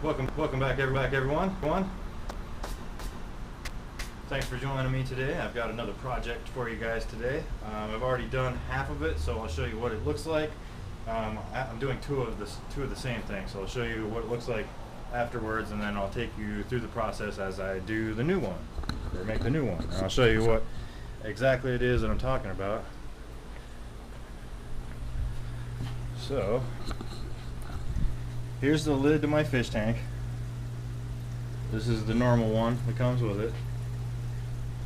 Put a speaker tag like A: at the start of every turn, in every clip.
A: Welcome back everyone. Thanks for joining me today. I've got another project for you guys today. I've already done half of it, so I'll show you what it looks like. I'm doing two of the same thing, so I'll show you what it looks like afterwards, and then I'll take you through the process as I do the new one, or make the new one. And I'll show you what exactly it is that I'm talking about. So, here's the lid to my fish tank. This is the normal one that comes with it.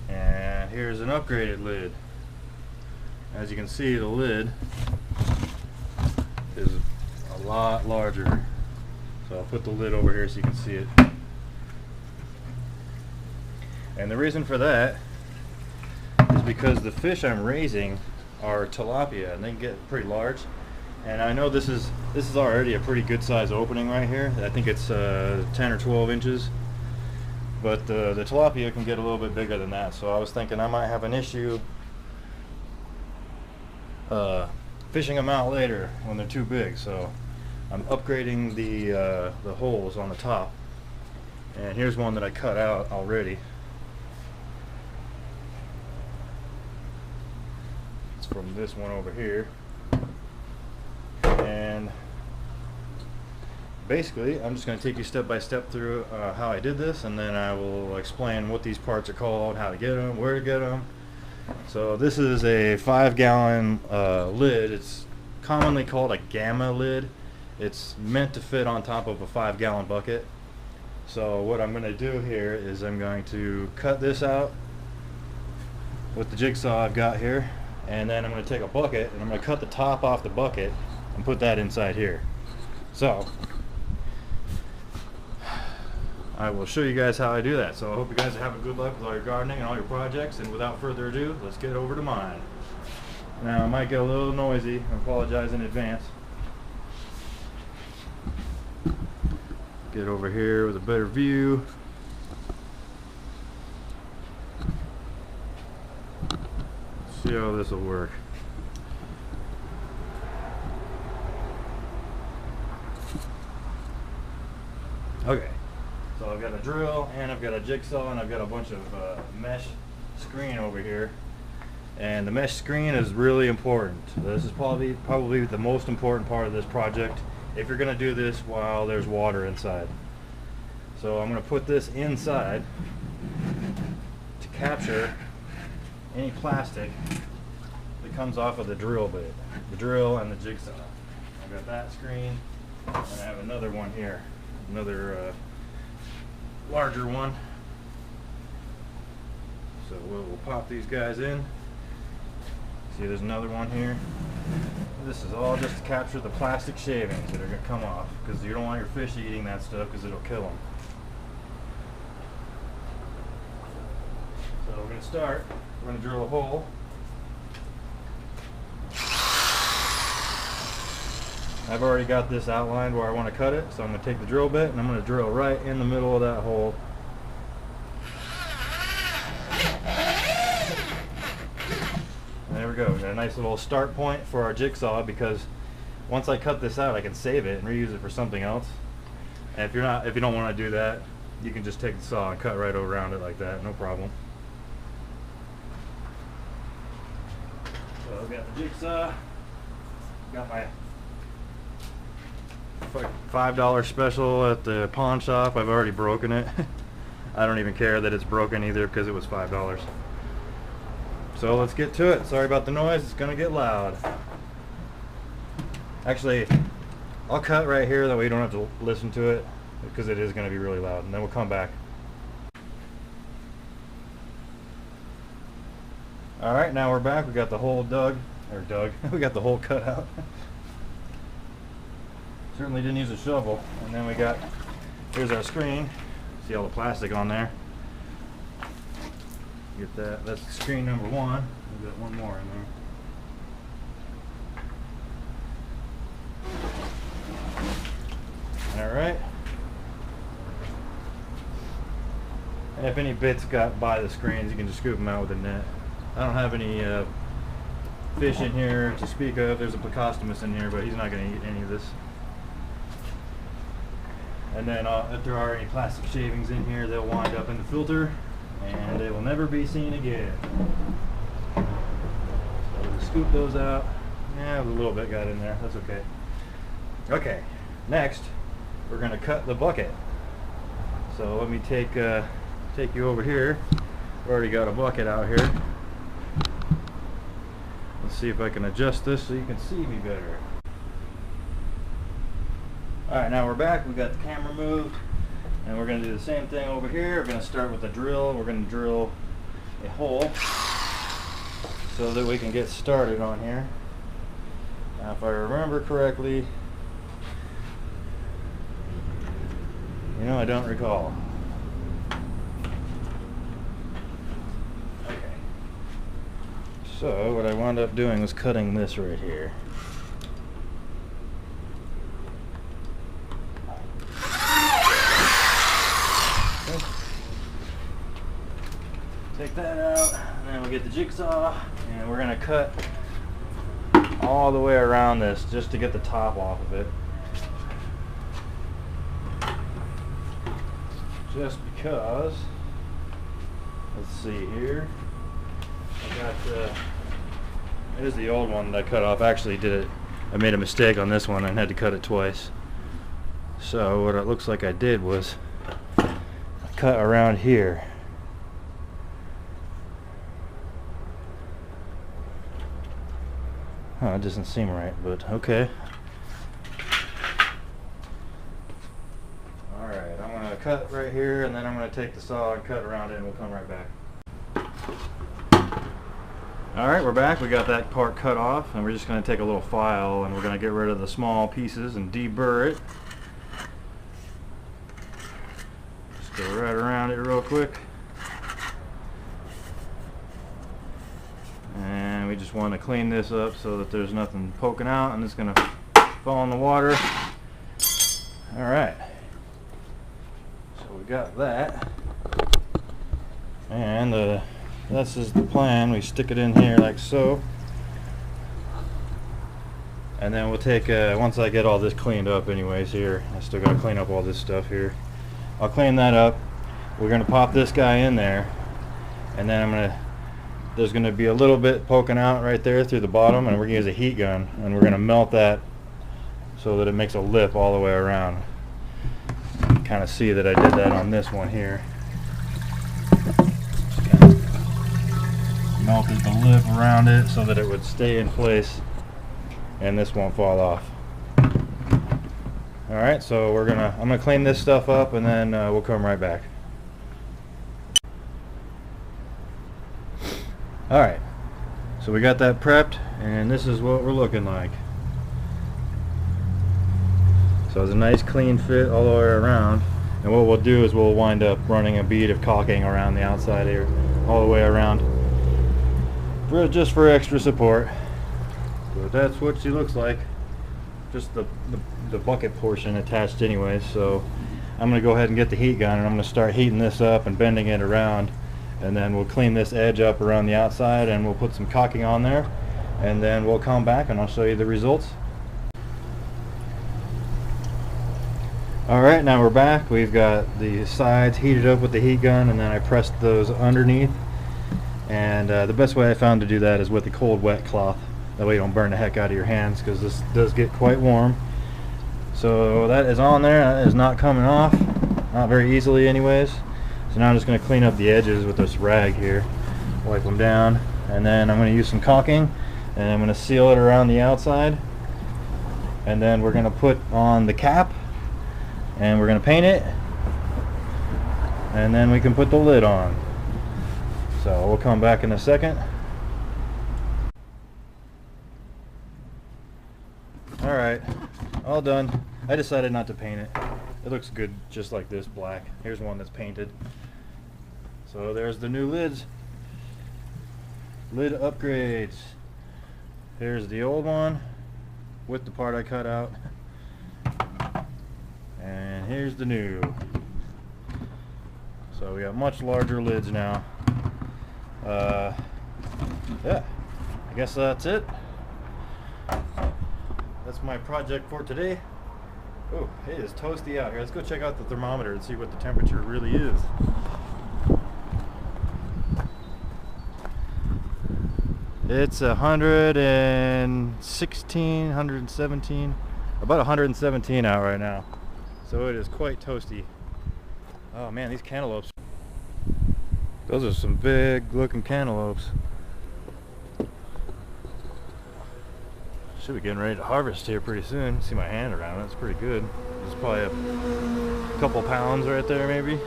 A: And here's an upgraded lid. As you can see, the lid is a lot larger. So I'll put the lid over here so you can see it. And the reason for that is because the fish I'm raising are tilapia, and they can get pretty large. And I know this is already a pretty good size opening right here. I think it's 10 or 12 inches. But the tilapia can get a little bit bigger than that. So I was thinking I might have an issue fishing them out later when they're too big. So I'm upgrading the holes on the top. And here's one that I cut out already. It's from this one over here. And basically, I'm just going to take you step by step through how I did this, and then I will explain what these parts are called, how to get them, where to get them. So this is a 5-gallon lid. It's commonly called a gamma lid. It's meant to fit on top of a 5-gallon bucket. So what I'm going to do here is I'm going to cut this out with the jigsaw I've got here, and then I'm going to take a bucket and I'm going to cut the top off the bucket and put that inside here. So I will show you guys how I do that. So I hope you guys are having good luck with all your gardening and all your projects, and without further ado, let's get over to mine. Now, it might get a little noisy. I apologize in advance. Get over here with a better view. See how this will work. Okay, so I've got a drill and I've got a jigsaw and I've got a bunch of mesh screen over here, and the mesh screen is really important. This is probably the most important part of this project if you're going to do this while there's water inside. So I'm going to put this inside to capture any plastic that comes off of the drill bit, the drill and the jigsaw. I've got that screen, and I have another one here. Another larger one. So we'll pop these guys in. See, there's another one here. This is all just to capture the plastic shavings that are going to come off, because you don't want your fish eating that stuff because it'll kill them. So we're going to start. We're going to drill a hole. I've already got this outlined where I want to cut it, so I'm going to take the drill bit and I'm going to drill right in the middle of that hole. And there we go. We got a nice little start point for our jigsaw, because once I cut this out, I can save it and reuse it for something else. And if you don't want to do that, you can just take the saw and cut right around it like that, no problem. So I've got the jigsaw, got my $5 special at the pawn shop. I've already broken it. I don't even care that it's broken either, because it was $5. So let's get to it. Sorry about the noise, it's gonna get loud. Actually, I'll cut right here, that way you don't have to listen to it, because it is gonna be really loud, and then we'll come back. Alright, now we're back. We got the hole we got the hole cut out. Certainly didn't use a shovel. And then here's our screen. See all the plastic on there? Get that. That's screen number one. We've got one more in there. Alright. And if any bits got by the screens, you can just scoop them out with a net. I don't have any fish in here to speak of. There's a plecostomus in here, but he's not going to eat any of this. And then if there are any plastic shavings in here, they'll wind up in the filter and they will never be seen again. So we'll scoop those out. Yeah, a little bit got in there, that's okay. Okay, next we're gonna cut the bucket. So let me take you over here. We've already got a bucket out here. Let's see if I can adjust this so you can see me better. Alright, now we're back. We got the camera moved, and we're going to do the same thing over here. We're going to start with the drill. We're going to drill a hole so that we can get started on here. Now, if I remember correctly, you know, I don't recall. Okay. So what I wound up doing was cutting this right here. Take that out, and then we'll get the jigsaw, and we're going to cut all the way around this just to get the top off of it. Just because, let's see here, I got, here's the old one that I cut off. I actually I made a mistake on this one and had to cut it twice. So what it looks like I did was cut around here. It doesn't seem right, but okay. Alright, I'm going to cut right here, and then I'm going to take the saw and cut around it, and we'll come right back. Alright, we're back. We got that part cut off, and we're just going to take a little file, and we're going to get rid of the small pieces and deburr it. Just go right around it real quick. And we just want to clean this up so that there's nothing poking out, and it's going to fall in the water. Alright, so we got that, and this is the plan. We stick it in here like so, and then we'll take once I get all this cleaned up anyways here, I still got to clean up all this stuff here. I'll clean that up. We're going to pop this guy in there, and then there's going to be a little bit poking out right there through the bottom, and we're going to use a heat gun, and we're going to melt that so that it makes a lip all the way around. Kind of see that I did that on this one here. Melted the lip around it so that it would stay in place and this won't fall off. Alright, so I'm gonna clean this stuff up, and then we'll come right back. Alright, so we got that prepped, and this is what we're looking like. So it's a nice clean fit all the way around, and what we'll do is we'll wind up running a bead of caulking around the outside here, all the way around, just for extra support. But that's what she looks like, just the bucket portion attached anyways. So I'm going to go ahead and get the heat gun, and I'm going to start heating this up and bending it around, and then we'll clean this edge up around the outside, and we'll put some caulking on there, and then we'll come back and I'll show you the results. Alright, now we're back. We've got the sides heated up with the heat gun, and then I pressed those underneath, and the best way I found to do that is with a cold wet cloth. That way you don't burn the heck out of your hands, because this does get quite warm. So that is on there. That is not coming off, not very easily anyways. So now I'm just going to clean up the edges with this rag here, wipe them down, and then I'm going to use some caulking, and I'm going to seal it around the outside, and then we're going to put on the cap, and we're going to paint it, and then we can put the lid on. So we'll come back in a second. Alright, all done. I decided not to paint it. It looks good just like this, black. Here's one that's painted. So there's the new lids. Lid upgrades. Here's the old one with the part I cut out. And here's the new. So we got much larger lids now. Yeah, I guess that's it. That's my project for today. Oh, it is toasty out here. Let's go check out the thermometer and see what the temperature really is. It's 116, 117, about 117 out right now. So it is quite toasty. Oh man, these cantaloupes. Those are some big looking cantaloupes. Should be getting ready to harvest here pretty soon. See my hand around it, it's pretty good. There's probably a couple pounds right there maybe.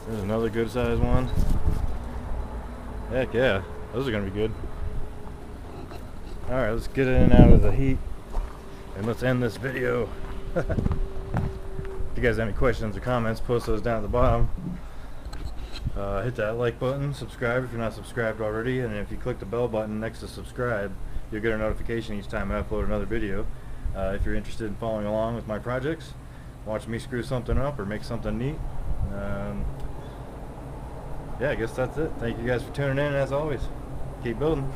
A: There's another good sized one. Heck yeah, those are gonna be good. Alright, let's get in and out of the heat and let's end this video. If you guys have any questions or comments, post those down at the bottom. Hit that like button, subscribe if you're not subscribed already, and if you click the bell button next to subscribe, you'll get a notification each time I upload another video. If you're interested in following along with my projects, watch me screw something up or make something neat. Yeah, I guess that's it. Thank you guys for tuning in, as always. Keep building.